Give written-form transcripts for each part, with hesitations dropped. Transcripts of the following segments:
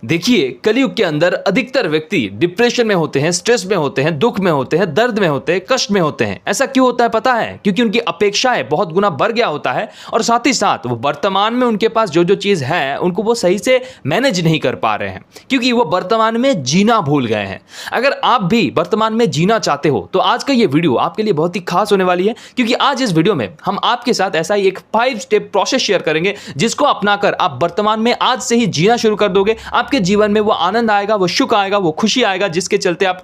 देखिए, कलयुग के अंदर अधिकतर व्यक्ति डिप्रेशन में होते हैं, स्ट्रेस में होते हैं, दुख में होते हैं, दर्द में होते हैं, कष्ट में होते हैं। ऐसा क्यों होता है पता है? क्योंकि उनकी अपेक्षाएं बहुत गुना बढ़ गया होता है और साथ ही साथ वो वर्तमान में उनके पास जो जो चीज़ है उनको वो सही से मैनेज नहीं कर पा रहे हैं, क्योंकि वो वर्तमान में जीना भूल गए हैं। अगर आप भी वर्तमान में जीना चाहते हो तो आज का ये वीडियो आपके लिए बहुत ही खास होने वाली है, क्योंकि आज इस वीडियो में हम आपके साथ ऐसा ही एक 5 स्टेप प्रोसेस शेयर करेंगे जिसको अपनाकर आप वर्तमान में आज से ही जीना शुरू कर दोगे। आपके जीवन में वो आनंद आएगा, वो सुख आएगा, वो खुशी आएगा, जिसके चलते आप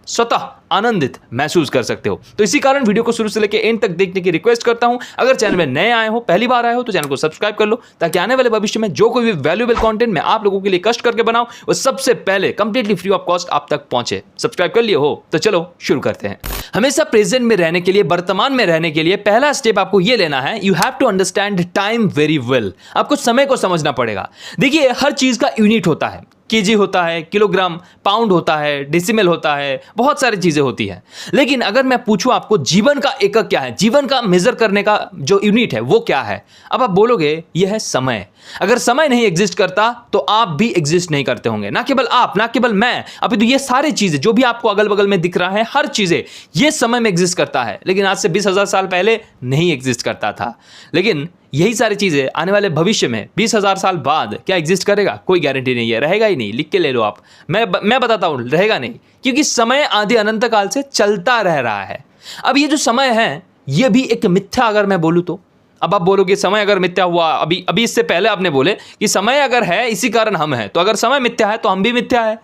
स्वतः आनंदित महसूस कर सकते हो। तो इसी कारण वीडियो को शुरू से लेकर एंड तक देखने की रिक्वेस्ट करता हूं। अगर चैनल में नए आए हो, पहली बार आए हो, तो चैनल को सब्सक्राइब कर लो, ताकि आने वाले भविष्य में जो कोई भी वैल्यूएबल कंटेंट मैं आप लोगों के लिए कष्ट करके बनाऊं वो सबसे पहले कंप्लीटली फ्री ऑफ कॉस्ट आप तक पहुंचे। सब्सक्राइब कर लिए हो तो चलो शुरू करते हैं। हमेशा प्रेजेंट में रहने के लिए, वर्तमान में रहने के लिए पहला स्टेप आपको यह लेना है, you have to understand time very well. आपको समय को समझना पड़ेगा। देखिए, हर चीज का यूनिट होता है, केजी होता है, किलोग्राम, पाउंड होता है, डेसिमल होता है, बहुत सारी चीजें होती हैं। लेकिन अगर मैं पूछूं आपको जीवन का एकक क्या है, जीवन का मेजर करने का जो यूनिट है वो क्या है, अब आप बोलोगे यह है समय। अगर समय नहीं एग्जिस्ट करता तो आप भी एग्जिस्ट नहीं करते होंगे। ना केवल आप, ना केवल मैं, अभी तो ये सारी चीजें जो भी आपको अगल बगल में दिख रहा है, हर चीजें ये समय में एग्जिस्ट करता है। लेकिन आज से 20,000 साल पहले नहीं एग्जिस्ट करता था। लेकिन यही सारी चीजें आने वाले भविष्य में 20,000 साल बाद क्या एग्जिस्ट करेगा, कोई गारंटी नहीं है, रहेगा ही नहीं। लिख के ले लो आप, मैं बताता हूं, रहेगा नहीं, क्योंकि समय आदि अनंत काल से चलता रह रहा है। अब ये जो समय है ये भी एक मिथ्या, अगर मैं बोलूं तो। अब आप बोलोगे समय अगर मिथ्या हुआ, अभी इससे पहले आपने बोले कि समय अगर है इसी कारण हम हैं, तो अगर समय मिथ्या है तो हम भी मिथ्या है।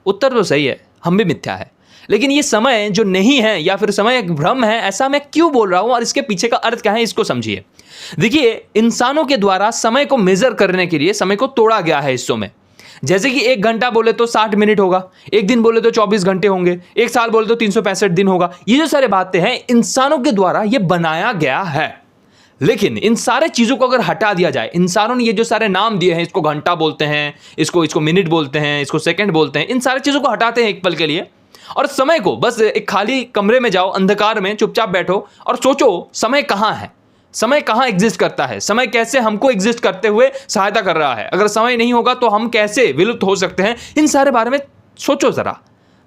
उत्तर तो सही है, हम भी मिथ्या है। लेकिन ये समय जो नहीं है या फिर समय एक भ्रम है, ऐसा मैं क्यों बोल रहा हूं और इसके पीछे का अर्थ क्या है, इसको समझिए। देखिए, इंसानों के द्वारा समय को मेजर करने के लिए समय को तोड़ा गया है हिस्सों में। जैसे कि 1 घंटा बोले तो 60 मिनट होगा, एक दिन बोले तो 24 घंटे होंगे, एक साल बोले तो 365 दिन होगा। ये जो सारे बातें हैं इंसानों के द्वारा ये बनाया गया है। लेकिन इन सारे चीजों को अगर हटा दिया जाए, इंसानों ने ये जो सारे नाम दिए हैं, इसको घंटा बोलते हैं, इसको मिनट बोलते हैं, इसको सेकंड बोलते हैं, इन सारी चीजों को हटाते हैं एक पल के लिए और समय को बस एक खाली कमरे में जाओ, अंधकार में चुपचाप बैठो और सोचो समय कहां है, समय कहां एग्जिस्ट करता है, समय कैसे हमको एग्जिस्ट करते हुए सहायता कर रहा है, अगर समय नहीं होगा तो हम कैसे विलुप्त हो सकते हैं। इन सारे बारे में सोचो जरा,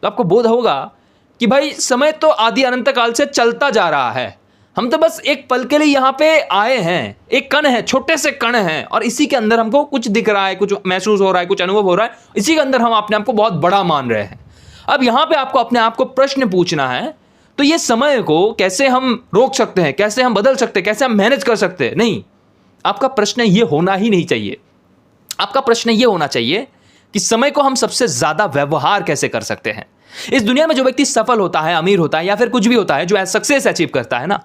तो आपको बोध होगा कि भाई समय तो आदि अनंत काल से चलता जा रहा है। हम तो बस एक पल के लिए यहाँ पे आए हैं, एक कण है, छोटे से कण हैं, और इसी के अंदर हमको कुछ दिख रहा है, कुछ महसूस हो रहा है, कुछ अनुभव हो रहा है, इसी के अंदर हम अपने आप को बहुत बड़ा मान रहे हैं। अब यहाँ पे आपको अपने आप को प्रश्न पूछना है, तो ये समय को कैसे हम रोक सकते हैं, कैसे हम बदल सकते हैं, कैसे हम मैनेज कर सकते हैं? नहीं, आपका प्रश्न ये होना ही नहीं चाहिए। आपका प्रश्न ये होना चाहिए कि समय को हम सबसे ज्यादा व्यवहार कैसे कर सकते हैं। इस दुनिया में जो व्यक्ति सफल होता है, अमीर होता है या फिर कुछ भी होता है, जो सक्सेस अचीव करता है ना,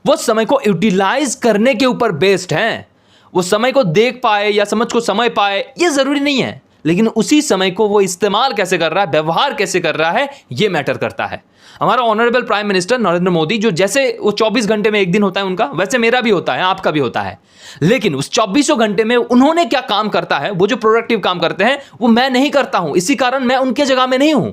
वो समय को यूटिलाइज करने के ऊपर बेस्ड है। वो समय को देख पाए या समझ को समझ पाए ये जरूरी नहीं है, लेकिन उसी समय को वो इस्तेमाल कैसे कर रहा है, व्यवहार कैसे कर रहा है, ये मैटर करता है। हमारा honourable prime minister Narendra Modi, जो जैसे वो 24 घंटे में एक दिन होता है उनका, वैसे मेरा भी होता है, आपका भी होता है। लेकिन उस 24 घंटे में उन्होंने क्या काम करता है, वो जो प्रोडक्टिव काम करते हैं वो मैं नहीं करता हूं, इसी कारण मैं उनके जगह में नहीं हूं।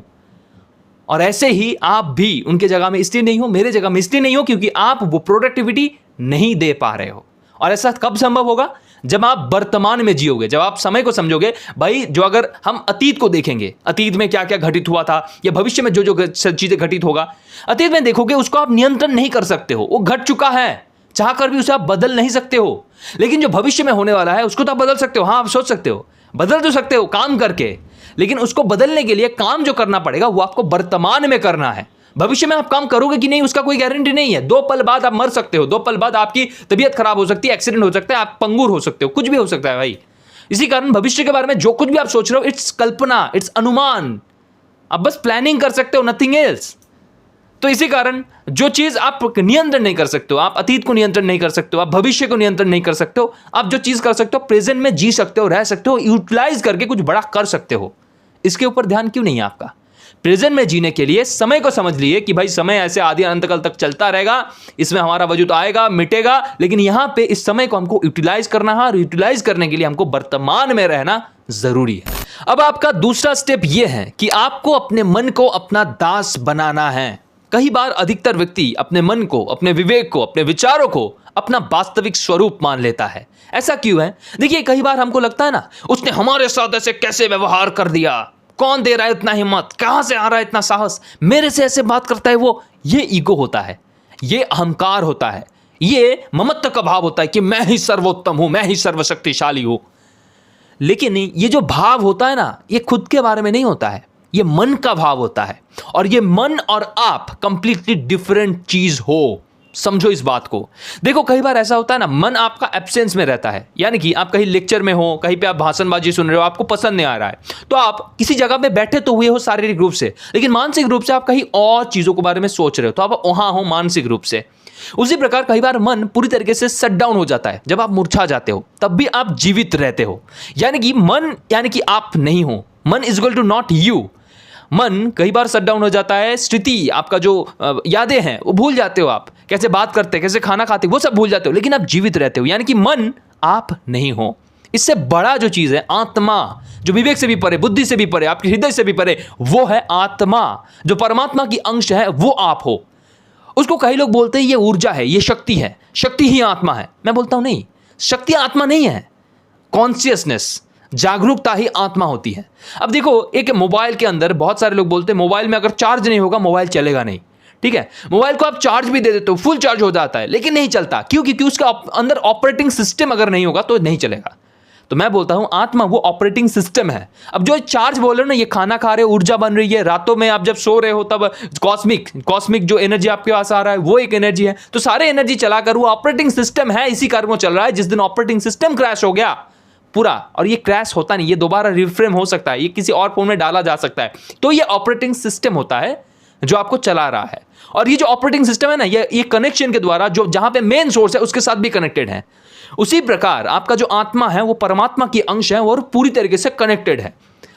और ऐसे ही आप भी उनके जगह में इसलिए नहीं हो, मेरे जगह में इसलिए नहीं हो क्योंकि आप वो प्रोडक्टिविटी नहीं दे पा रहे हो। और ऐसा कब संभव होगा? जब आप वर्तमान में जियोगे, जब आप समय को समझोगे। भाई, जो अगर हम अतीत को देखेंगे, अतीत में क्या क्या घटित हुआ था या भविष्य में जो जो चीजें घटित होगा, अतीत में देखोगे उसको आप नियंत्रण नहीं कर सकते हो, वो घट चुका है, चाहकर भी उसे आप बदल नहीं सकते हो। लेकिन जो भविष्य में होने वाला है उसको तो आप बदल सकते हो। हाँ, आप सोच सकते हो, बदल तो सकते हो काम करके, लेकिन उसको बदलने के लिए काम जो करना पड़ेगा वो आपको वर्तमान में करना है। भविष्य में आप काम करोगे कि नहीं उसका कोई गारंटी नहीं है। 2 पल बाद आप मर सकते हो, 2 पल बाद आपकी तबीयत खराब हो सकती है, एक्सीडेंट हो सकता है, आप पंगुर हो सकते हो, कुछ भी हो सकता है भाई। इसी कारण भविष्य के बारे में जो कुछ भी आप सोच रहे हो, इट्स कल्पना, इट्स अनुमान। आप बस प्लानिंग कर सकते हो, नथिंग एल्स। तो इसी कारण जो चीज आप नियंत्रण नहीं कर सकते हो, आप अतीत को नियंत्रण नहीं कर सकते हो, आप भविष्य को नियंत्रण नहीं कर सकते हो, आप जो चीज कर सकते हो प्रेजेंट में जी सकते हो, रह सकते हो, यूटिलाइज करके कुछ बड़ा कर सकते हो। इसके ऊपर ध्यान क्यों नहीं है आपका? प्रेजेंट में जीने के लिए समय को समझ लिए कि भाई समय ऐसे आदि अनंत काल तक चलता रहेगा, इसमें हमारा वजूद आएगा, मिटेगा, लेकिन यहां पे इस समय को हमको यूटिलाइज करना है और यूटिलाइज करने के लिए हमको वर्तमान में रहना जरूरी है। अब आपका दूसरा स्टेप यह है कि आपको अपने मन को अपना दास बनाना है। कई बार अधिकतर व्यक्ति अपने मन को, अपने विवेक को, अपने विचारों को अपना वास्तविक स्वरूप मान लेता है। ऐसा क्यों है? देखिए, कई बार हमको लगता है ना, उसने हमारे साथ ऐसे कैसे व्यवहार कर दिया, कौन दे रहा है इतना हिम्मत, कहां से आ रहा है इतना साहस, मेरे से ऐसे बात करता है वो। ये ईगो होता है, ये अहंकार होता है, ये ममत्व का भाव होता है कि मैं ही सर्वोत्तम हूं, मैं ही सर्वशक्तिशाली हूं। लेकिन ये जो भाव होता है ना, ये खुद के बारे में नहीं होता है, ये मन का भाव होता है। और ये मन और आप कंप्लीटली डिफरेंट चीज हो, समझो इस बात को। देखो, कई बार ऐसा होता है ना, मन आपका एब्सेंस में रहता है, यानी कि आप कहीं लेक्चर में हो, कहीं पे आप भाषणबाजी सुन रहे हो, आपको पसंद नहीं आ रहा है, तो आप किसी जगह पे बैठे तो हुए हो शारीरिक रूप से, लेकिन मानसिक रूप से आप कहीं और चीजों के बारे में सोच रहे हो, तो आप वहां हो मानसिक रूप से। उसी प्रकार कई बार मन पूरी तरीके से शट डाउन हो जाता है। जब आप मूर्छा जाते हो तब भी आप जीवित रहते हो, यानी कि मन, यानी कि आप नहीं हो। मन is equal to not you. मन कई बार शट डाउन हो जाता है, स्थिति, आपका जो यादें हैं वो भूल जाते हो, आप कैसे बात करते, कैसे खाना खाते, वो सब भूल जाते हो, लेकिन आप जीवित रहते हो, यानी कि मन आप नहीं हो। इससे बड़ा जो चीज है आत्मा, जो विवेक से भी परे, बुद्धि से भी परे, आपके हृदय से भी परे, वो है आत्मा। जो परमात्मा की अंश है वो आप हो। उसको कई लोग बोलते हैं ये ऊर्जा है, ये शक्ति है, शक्ति ही आत्मा है। मैं बोलता हूं नहीं, शक्ति आत्मा नहीं है, कॉन्शियसनेस, जागरूकता ही आत्मा होती है। अब देखो, एक मोबाइल के अंदर बहुत सारे लोग बोलते हैं मोबाइल में अगर चार्ज नहीं होगा मोबाइल चलेगा नहीं। ठीक है, मोबाइल को आप चार्ज भी दे देते हो, फुल चार्ज हो जाता है, लेकिन नहीं चलता। क्यों? क्योंकि उसका अंदर ऑपरेटिंग सिस्टम अगर नहीं होगा तो नहीं चलेगा। तो मैं बोलता हूं आत्मा वो ऑपरेटिंग सिस्टम है। अब जो चार्ज बोल रहे हो ना, ये खाना खा रहे हो, ऊर्जा बन रही है, रातों में आप जब सो रहे हो तब कॉस्मिक जो एनर्जी आपके पास आ रहा है वो एक एनर्जी है। तो सारे एनर्जी चलाकर वो ऑपरेटिंग सिस्टम है, इसी कारण वो चल रहा है। जिस दिन ऑपरेटिंग सिस्टम क्रैश हो गया पूरा, और ये क्रैश होता नहीं, ये दोबारा रिफ्रेम हो सकता है, ये किसी और फॉर्म में डाला जा सकता है, तो ये ऑपरेटिंग सिस्टम होता है जो आपको चला रहा है। और ये जो ऑपरेटिंग सिस्टम है ना, ये कनेक्शन के द्वारा, जो जहां पे मेन सोर्स है उसके साथ भी कनेक्टेड है। उसी प्रकार आपका जो आत्मा है वो परमात्मा की अंश है और पूरी तरीके से कनेक्टेड है।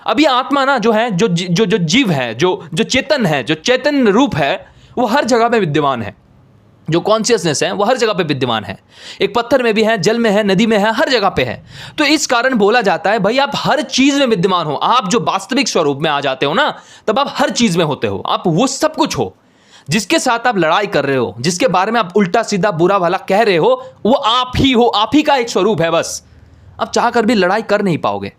अब ये आत्मा ना जो है, जो जीव है, जो चेतन है, जो चैतन्य रूप है, वो हर जगह पे विद्यमान है। जो कॉन्शियसनेस है वो हर जगह पे विद्यमान है। एक पत्थर में भी है, जल में है, नदी में है, हर जगह पे है। तो इस कारण बोला जाता है भाई आप हर चीज में विद्यमान हो। आप जो वास्तविक स्वरूप में आ जाते हो ना, तब आप हर चीज में होते हो, आप वो सब कुछ हो। जिसके साथ आप लड़ाई कर रहे हो, जिसके बारे में आप उल्टा सीधा बुरा भला कह रहे हो, वो आप ही हो, आप ही का एक स्वरूप है। बस आप चाह कर भी लड़ाई कर नहीं पाओगे।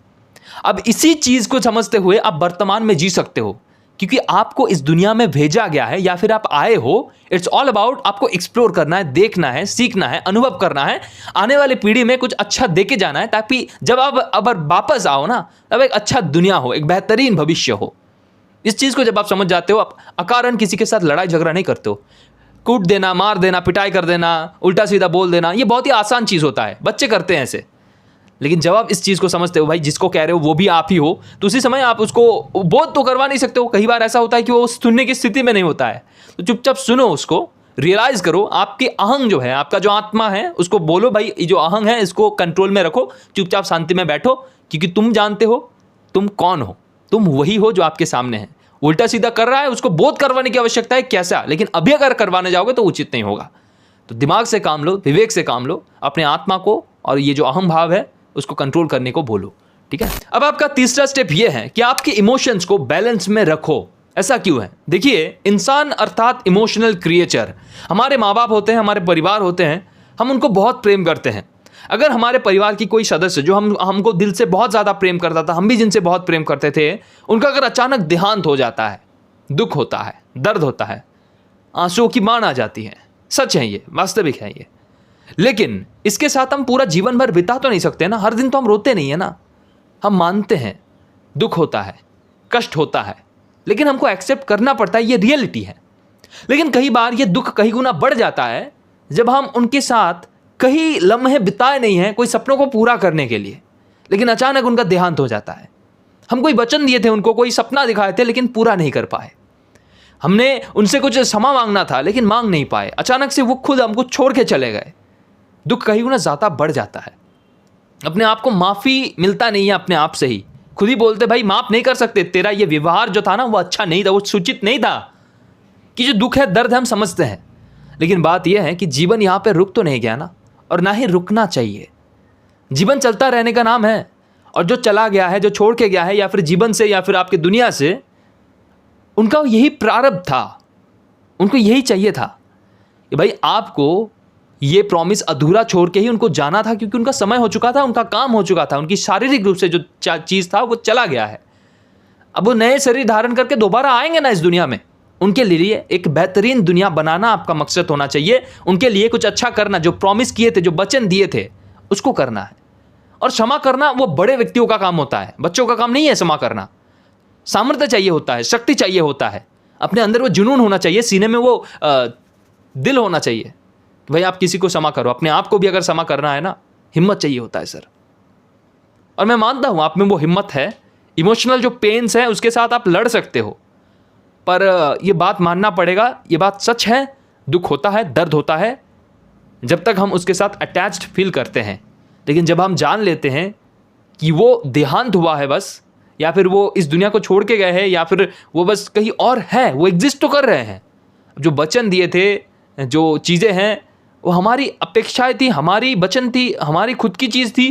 अब इसी चीज को समझते हुए आप वर्तमान में जी सकते हो, क्योंकि आपको इस दुनिया में भेजा गया है या फिर आप आए हो। इट्स ऑल अबाउट आपको एक्सप्लोर करना है, देखना है, सीखना है, अनुभव करना है, आने वाली पीढ़ी में कुछ अच्छा देके जाना है, ताकि जब आप अगर वापस आओ ना, तब एक अच्छा दुनिया हो, एक बेहतरीन भविष्य हो। इस चीज को जब आप समझ जाते हो, आप अकारण किसी के साथ लड़ाई झगड़ा नहीं करते हो। कूट देना, मार देना, पिटाई कर देना, उल्टा सीधा बोल देना, ये बहुत ही आसान चीज होता है, बच्चे करते हैं ऐसे। लेकिन जब आप इस चीज को समझते हो, भाई जिसको कह रहे हो वो भी आप ही हो, तो उसी समय आप उसको बोध तो करवा नहीं सकते हो। कई बार ऐसा होता है कि वो सुनने की स्थिति में नहीं होता है, तो चुपचाप सुनो, उसको रियलाइज करो। आपके अहंग जो है, आपका जो आत्मा है, उसको बोलो भाई ये जो अहंग है इसको कंट्रोल में रखो, चुपचाप शांति में बैठो, क्योंकि तुम जानते हो तुम कौन हो। तुम वही हो जो आपके सामने है। उल्टा सीधा कर रहा है, उसको बोध करवाने की आवश्यकता है कैसा, लेकिन अभी अगर करवाने जाओगे तो उचित नहीं होगा। तो दिमाग से काम लो, विवेक से काम लो, अपने आत्मा को और ये जो अहम भाव है उसको कंट्रोल करने को बोलो। ठीक है, अब आपका तीसरा स्टेप ये है कि आपके इमोशंस को बैलेंस में रखो। ऐसा क्यों है? देखिए, इंसान अर्थात इमोशनल क्रिएचर, हमारे माँ बाप होते हैं, हमारे परिवार होते हैं, हम उनको बहुत प्रेम करते हैं। अगर हमारे परिवार की कोई सदस्य जो हमको दिल से बहुत ज़्यादा प्रेम करता था, हम भी जिनसे बहुत प्रेम करते थे, उनका अगर अचानक देहांत हो जाता है, दुख होता है, दर्द होता है, आंसुओं की बाढ़ आ जाती है। सच है, ये वास्तविक है ये। लेकिन इसके साथ हम पूरा जीवन भर बिता तो नहीं सकते ना। हर दिन तो हम रोते नहीं है ना, हम मानते हैं दुख होता है, कष्ट होता है, लेकिन हमको एक्सेप्ट करना पड़ता है, ये रियलिटी है। लेकिन कई बार ये दुख कहीं गुना बढ़ जाता है जब हम उनके साथ कई लम्हे बिताए नहीं हैं कोई सपनों को पूरा करने के लिए, लेकिन अचानक उनका देहांत हो जाता है। हम कोई वचन दिए थे उनको, कोई सपना दिखाए थे, लेकिन पूरा नहीं कर पाए। हमने उनसे कुछ क्षमा मांगना था, लेकिन मांग नहीं पाए। अचानक से वो खुद हमको छोड़ के चले गए। दुख कहीं गुना ज़्यादा बढ़ जाता है। अपने आप को माफ़ी मिलता नहीं है अपने आप से ही। खुद ही बोलते भाई माफ़ नहीं कर सकते, तेरा ये व्यवहार जो था ना वो अच्छा नहीं था, वो सूचित नहीं था। कि जो दुख है, दर्द है, हम समझते हैं, लेकिन बात यह है कि जीवन यहाँ पे रुक तो नहीं गया ना, और ना ही रुकना चाहिए। जीवन चलता रहने का नाम है, और जो चला गया है, जो छोड़ के गया है, या फिर जीवन से या फिर आपकी दुनिया से, उनका यही प्रारब्ध था। उनको यही चाहिए था कि भाई आपको ये प्रॉमिस अधूरा छोड़ के ही उनको जाना था, क्योंकि उनका समय हो चुका था, उनका काम हो चुका था, उनकी शारीरिक रूप से जो चीज़ था वो चला गया है। अब वो नए शरीर धारण करके दोबारा आएंगे ना इस दुनिया में, उनके लिए एक बेहतरीन दुनिया बनाना आपका मकसद होना चाहिए। उनके लिए कुछ अच्छा करना, जो प्रॉमिस किए थे, जो वचन दिए थे, उसको करना है। और क्षमा करना वो बड़े व्यक्तियों का काम होता है, बच्चों का काम नहीं है क्षमा करना। सामर्थ्य चाहिए होता है, शक्ति चाहिए होता है, अपने अंदर वो जुनून होना चाहिए, सीने में वो दिल होना चाहिए। भाई आप किसी को क्षमा करो, अपने आप को भी अगर क्षमा करना है ना, हिम्मत चाहिए होता है सर। और मैं मानता हूं आप में वो हिम्मत है। इमोशनल जो पेन्स है उसके साथ आप लड़ सकते हो, पर ये बात मानना पड़ेगा, ये बात सच है, दुख होता है, दर्द होता है जब तक हम उसके साथ अटैच्ड फील करते हैं। लेकिन जब हम जान लेते हैं कि वो देहांत हुआ है बस, या फिर वो इस दुनिया को छोड़ के गए हैं, या फिर वो बस कहीं और है, वो एग्जिस्ट तो कर रहे हैं, जो वचन दिए थे, जो चीज़ें हैं, वो हमारी अपेक्षाएं थी, हमारी वचन थी, हमारी खुद की चीज़ थी,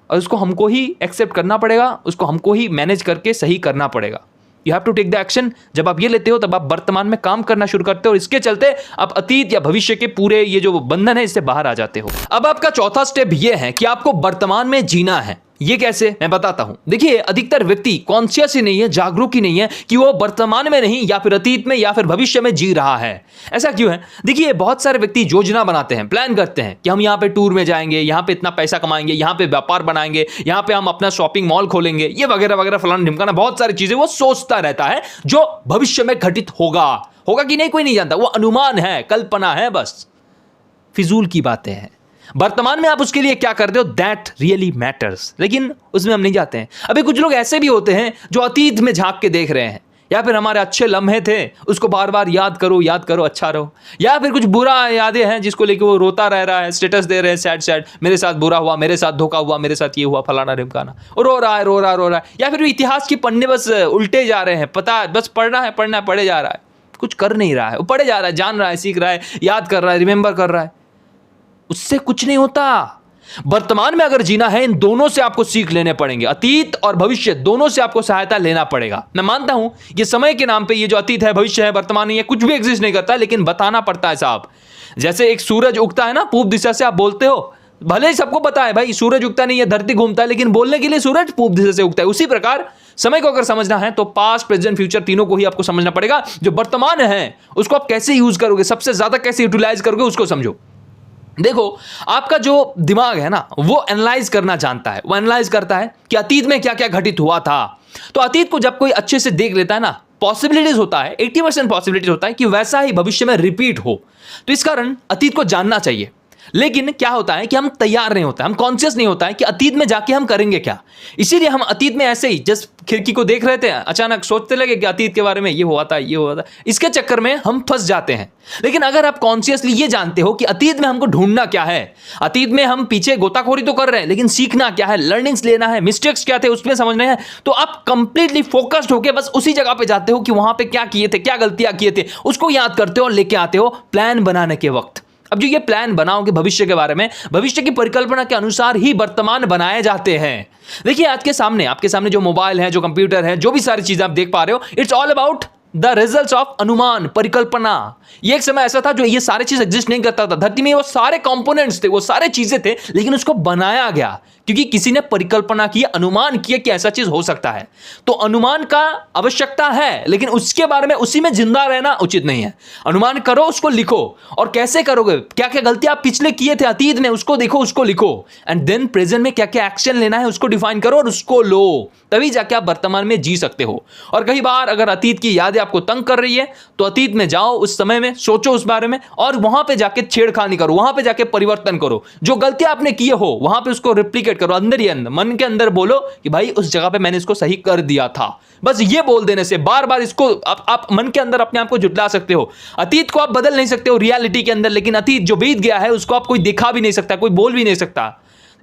और उसको हमको ही एक्सेप्ट करना पड़ेगा, उसको हमको ही मैनेज करके सही करना पड़ेगा। You have to take the action. जब आप ये लेते हो तब आप वर्तमान में काम करना शुरू करते हो, और इसके चलते आप अतीत या भविष्य के पूरे ये जो बंधन है इससे बाहर आ जाते हो। अब आपका चौथा स्टेप ये है कि आपको वर्तमान में जीना है। ये कैसे, मैं बताता हूं। देखिए, अधिकतर व्यक्ति कॉन्शियस ही नहीं है, जागरूक ही नहीं है कि वो वर्तमान में नहीं, या फिर अतीत में, या फिर भविष्य में जी रहा है। ऐसा क्यों है? देखिए, बहुत सारे व्यक्ति योजना बनाते हैं, प्लान करते हैं कि हम यहाँ पे टूर में जाएंगे, यहाँ पे इतना पैसा कमाएंगे, यहाँ पे व्यापार बनाएंगे, यहाँ पे हम अपना शॉपिंग मॉल खोलेंगे, ये वगैरह वगैरह, फलाना ढिमकाना, बहुत सारी चीजें वो सोचता रहता है जो भविष्य में घटित होगा कि नहीं कोई नहीं जानता, वो अनुमान है, कल्पना है, बस फिजूल की बातें हैं। वर्तमान में आप उसके लिए क्या करते हो, दैट रियली मैटर्स। लेकिन उसमें हम नहीं जाते हैं। अभी कुछ लोग ऐसे भी होते हैं जो अतीत में झांक के देख रहे हैं, या फिर हमारे अच्छे लम्हे थे उसको बार बार याद करो, अच्छा रहो, या फिर कुछ बुरा यादें हैं जिसको लेके वो रोता रह रहा है, स्टेटस दे रहे हैं सैड, मेरे साथ बुरा हुआ, मेरे साथ धोखा हुआ, मेरे साथ ये हुआ, फलाना ढिमकाना, और रो रहा है। या फिर इतिहास की पन्ने बस उल्टे जा रहे हैं, पता बस पढ़ना है, पढ़े जा रहा है, कुछ कर नहीं रहा है, वो पढ़े जा रहा है, जान रहा है, सीख रहा है, याद कर रहा है, रिमेंबर कर रहा है, उससे कुछ नहीं होता। वर्तमान में अगर जीना है, इन दोनों से आपको सीख लेने पड़ेंगे, अतीत और भविष्य दोनों से आपको सहायता लेना पड़ेगा। मैं मानता हूं ये समय के नाम पे ये जो अतीत है, भविष्य है, वर्तमान नहीं है, कुछ भी एग्जिस्ट नहीं करता, लेकिन बताना पड़ता है साहब। जैसे एक सूरज उगता है ना पूर्व दिशा से, आप बोलते हो, भले ही सबको पता है भाई सूरज उगता नहीं है, धरती घूमता है, लेकिन बोलने के लिए सूरज पूर्व दिशा से उगता है। उसी प्रकार समय को अगर समझना है तो पास्ट, प्रेजेंट, फ्यूचर तीनों को ही आपको समझना पड़ेगा। जो वर्तमान है उसको आप कैसे यूज करोगे, सबसे ज्यादा कैसे यूटिलाइज करोगे, उसको समझो। देखो, आपका जो दिमाग है ना, वो एनालाइज करना जानता है, वो एनालाइज करता है कि अतीत में क्या क्या घटित हुआ था। तो अतीत को जब कोई अच्छे से देख लेता है ना, पॉसिबिलिटीज होता है, 80% पॉसिबिलिटीज होता है कि वैसा ही भविष्य में रिपीट हो। तो इस कारण अतीत को जानना चाहिए। लेकिन क्या होता है कि हम तैयार नहीं होता, हम कॉन्शियस नहीं होता है कि अतीत में जाके हम करेंगे क्या। इसीलिए हम अतीत में ऐसे ही जस्ट खिड़की को देख रहे थे, अचानक सोचते लगे कि अतीत के बारे में ये हुआ था, इसके चक्कर में हम फंस जाते हैं। लेकिन अगर आप कॉन्शियसली ये जानते हो कि अतीत में हमको ढूंढना क्या है, अतीत में हम पीछे गोताखोरी तो कर रहे हैं, लेकिन सीखना क्या है, लर्निंग्स लेना है, मिस्टेक्स क्या थे उसमें समझना है, तो आप कंप्लीटली फोकस्ड होकर बस उसी जगह पे जाते हो कि वहां पे क्या किए थे, क्या गलतियां किए थे, उसको याद करते हो और लेके आते हो प्लान बनाने के वक्त। अब जो ये प्लान बनाओगे भविष्य के बारे में, भविष्य की परिकल्पना के अनुसार ही वर्तमान बनाए जाते हैं। देखिए, आज के सामने, आपके सामने जो मोबाइल है, जो कंप्यूटर है, जो भी सारी चीजें आप देख पा रहे हो, it's all about the results of अनुमान, परिकल्पना। ये एक समय ऐसा था जो ये सारे चीज एग्जिस्ट नहीं करता था धरती में, वो सारे कंपोनेंट्स थे, वो सारे चीजें थे, लेकिन उसको बनाया गया क्योंकि किसी ने परिकल्पना की, अनुमान किया कि ऐसा चीज हो सकता है। तो अनुमान का आवश्यकता है, लेकिन उसके बारे में उसी में जिंदा रहना उचित नहीं है। अनुमान करो, उसको लिखो, और कैसे करोगे, क्या क्या गलतियां आप पिछले किए थे अतीत में, उसको देखो, उसको लिखो, एंड देन प्रेजेंट में क्या क्या एक्शन लेना है उसको डिफाइन करो और उसको लो, तभी जाके आप वर्तमान में जी सकते हो। और कई बार अगर अतीत की यादें आपको तंग कर रही है तो अतीत में जाओ, उस समय में सोचो उस बारे में, और वहां पे जाके छेड़खानी करो, वहां पे जाके परिवर्तन करो, जो गलतियां आपने किए हो वहां पे उसको रिप्लिकेट करो, अंदर ही अंदर, मन के अंदर बोलो कि भाई उस जगह पे मैंने इसको सही कर दिया था। बस ये बोल देने से बार बार इसको आप मन के अंदर अपने आप को जुटला सकते हो। अतीत को आप बदल नहीं सकते हो रियलिटी के अंदर, लेकिन अतीत जो बीत गया है उसको आप कोई दिखा भी नहीं सकता, कोई बोल भी नहीं सकता।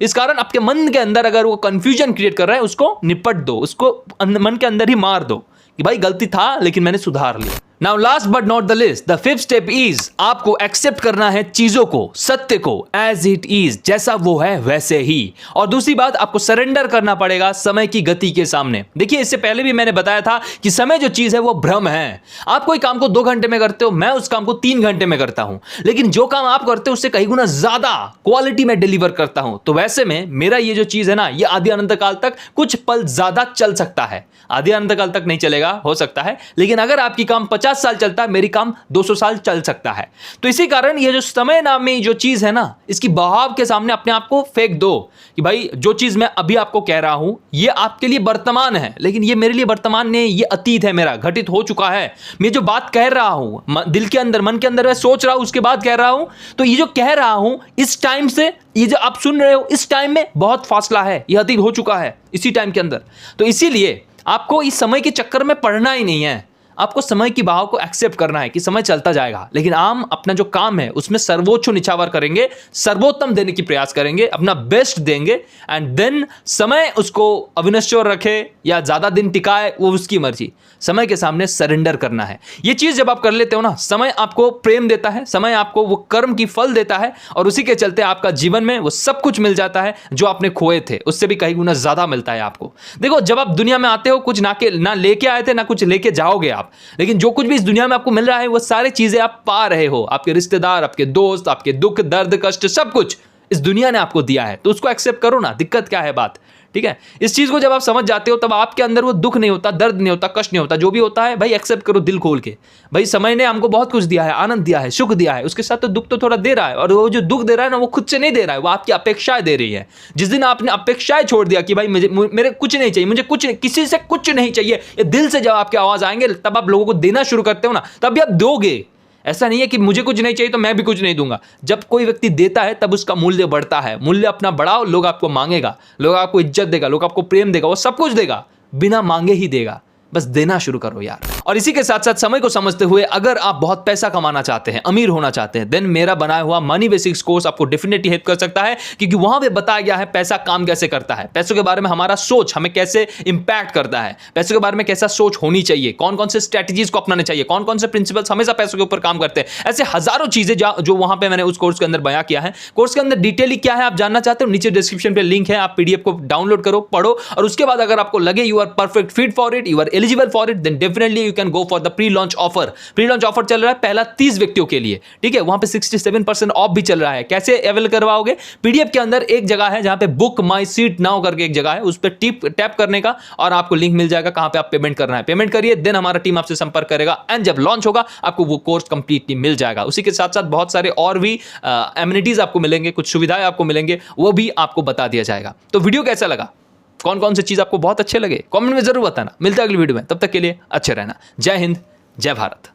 इस कारण आपके मन के अंदर अगर वो कंफ्यूजन क्रिएट कर रहा है, उसको निपट दो, उसको मन के अंदर ही मार दो कि भाई गलती था लेकिन मैंने सुधार लिया। Now last but not the list, the fifth step is आपको एक्सेप्ट करना है चीजों को, सत्य को एज इट इज, जैसा वो है वैसे ही। और दूसरी बात, आपको सरेंडर करना पड़ेगा समय की गति के सामने। देखिए, इससे पहले भी मैंने बताया था कि समय जो चीज है वो भ्रम है। आप कोई काम को 2 घंटे में करते हो, मैं उस काम को 3 घंटे में करता हूं, लेकिन जो काम आप करते हो उससे कहीं गुना ज्यादा क्वालिटी में डिलीवर करता हूं। तो वैसे में मेरा ये जो चीज है ना, ये आदि अनंत काल तक कुछ पल ज्यादा चल सकता है। आदि अनंत काल तक नहीं चलेगा, हो सकता है, लेकिन अगर आपकी काम 50 साल चलता है, मेरी काम 200 साल चल सकता है। तो इसी कारण ये जो समय नामी जो चीज है ना, इसकी बहाव के सामने अपने आप को फेंक दो कि भाई जो चीज मैं अभी आपको कह रहा हूं ये आपके लिए वर्तमान है, लेकिन ये मेरे लिए वर्तमान नहीं, ये अतीत है, मेरा घटित हो चुका है। मैं जो बात कह रहा हूं दिल के अंदर, मन के अंदर मैं सोच रहा हूं, उसके बाद कह रहा हूं, तो ये जो कह रहा हूं इस टाइम से, ये जो आप सुन रहे हो इस टाइम में बहुत फासला है, ये अतीत हो चुका है इसी टाइम के अंदर। तो इसीलिए आपको इस समय के चक्कर में पड़ना ही नहीं है। आपको समय की बहाव को एक्सेप्ट करना है कि समय चलता जाएगा, लेकिन हम अपना जो काम है उसमें सर्वोच्च निछावर करेंगे, सर्वोत्तम देने की प्रयास करेंगे, अपना बेस्ट देंगे, एंड देन समय उसको अविनश्वर रखे या ज्यादा दिन टिकाए, वो उसकी मर्जी। समय के सामने सरेंडर करना है। ये चीज जब आप कर लेते हो ना, समय आपको प्रेम देता है, समय आपको वो कर्म की फल देता है, और उसी के चलते आपका जीवन में वो सब कुछ मिल जाता है जो आपने खोए थे, उससे भी कहीं गुना ज्यादा मिलता है आपको। देखो, जब आप दुनिया में आते हो, कुछ ना लेके आए थे, ना कुछ लेके जाओगे आप, लेकिन जो कुछ भी इस दुनिया में आपको मिल रहा है वो सारी चीजें आप पा रहे हो। आपके रिश्तेदार, आपके दोस्त, आपके दुख दर्द कष्ट, सब कुछ इस दुनिया ने आपको दिया है, तो उसको एक्सेप्ट करो ना। दिक्कत क्या है बात, ठीक है? इस चीज को जब आप समझ जाते हो, तब आपके अंदर वो दुख नहीं होता, दर्द नहीं होता, कष्ट नहीं होता। जो भी होता है भाई एक्सेप्ट करो दिल खोल के। भाई समय ने हमको बहुत कुछ दिया है, आनंद दिया है, सुख दिया है, उसके साथ तो दुख तो थोड़ा दे रहा है, और वो जो दुख दे रहा है ना, वो खुद से नहीं दे रहा है, वो आपकी अपेक्षाएं दे रही है। जिस दिन आपने अपेक्षाएं छोड़ दिया कि भाई मेरे कुछ नहीं चाहिए, मुझे कुछ किसी से कुछ नहीं चाहिए, ये दिल से जब आपके आवाज आएंगे, तब आप लोगों को देना शुरू करते हो ना, तब भी आप दोगे। ऐसा नहीं है कि मुझे कुछ नहीं चाहिए तो मैं भी कुछ नहीं दूंगा। जब कोई व्यक्ति देता है तब उसका मूल्य बढ़ता है। मूल्य अपना बढ़ाओ, लोग आपको मांगेगा, लोग आपको इज्जत देगा, लोग आपको प्रेम देगा, वो सब कुछ देगा, बिना मांगे ही देगा। बस देना शुरू करो यार। और इसी के साथ साथ समय को समझते हुए, अगर आप बहुत पैसा कमाना चाहते हैं, अमीर होना चाहते हैं, देन मेरा बनाया हुआ मनी बेसिक्स कोर्स आपको डेफिनेटली हेल्प कर सकता है, क्योंकि वहां पे बताया गया है पैसा काम कैसे करता है, पैसों के बारे में हमारा सोच हमें कैसे इंपैक्ट करता है, पैसों के बारे में कैसा सोच होनी चाहिए, कौन कौन से स्ट्रेटजीज को अपनाने चाहिए, कौन कौन से प्रिंसिपल्स हमेशा पैसों के ऊपर काम करते हैं। ऐसे हजारों चीजें जो वहां पे मैंने उस कोर्स के अंदर बयां किया है। कोर्स के अंदर डिटेल क्या है आप जानना चाहते हो, नीचे डिस्क्रिप्शन पे लिंक है, आप पीडीएफ को डाउनलोड करो, पढ़ो, और उसके बाद अगर आपको लगे you are perfect fit for it, you are eligible for it, then definitely you can go for the pre launch offer. Pre launch offer चल रहा है पहला 30 व्यक्तियों के लिए, ठीक है? वहां पे 67% ऑफ भी चल रहा है। कैसे अवेल करवाओगे? पीडीएफ के अंदर एक जगह है जहां पे बुक माई सीट नाउ करके एक जगह है, उस पर टैप करने का, और आपको लिंक मिल जाएगा कहां पे आप पेमेंट करना है। पेमेंट करिए, देन हमारा टीम आपसे संपर्क करेगा, एंड जब लॉन्च होगा आपको वो कोर्स कंप्लीटली मिल जाएगा। उसी के साथ साथ बहुत सारे और भी एमिनिटीज आपको मिलेंगे, कुछ सुविधाएं आपको मिलेंगे, वो भी आपको बता दिया जाएगा। तो वीडियो कैसा लगा, कौन कौन सी चीज आपको बहुत अच्छे लगे, कमेंट में जरूर बताना। मिलता है अगली वीडियो में, तब तक के लिए अच्छे रहना। जय हिंद, जय भारत।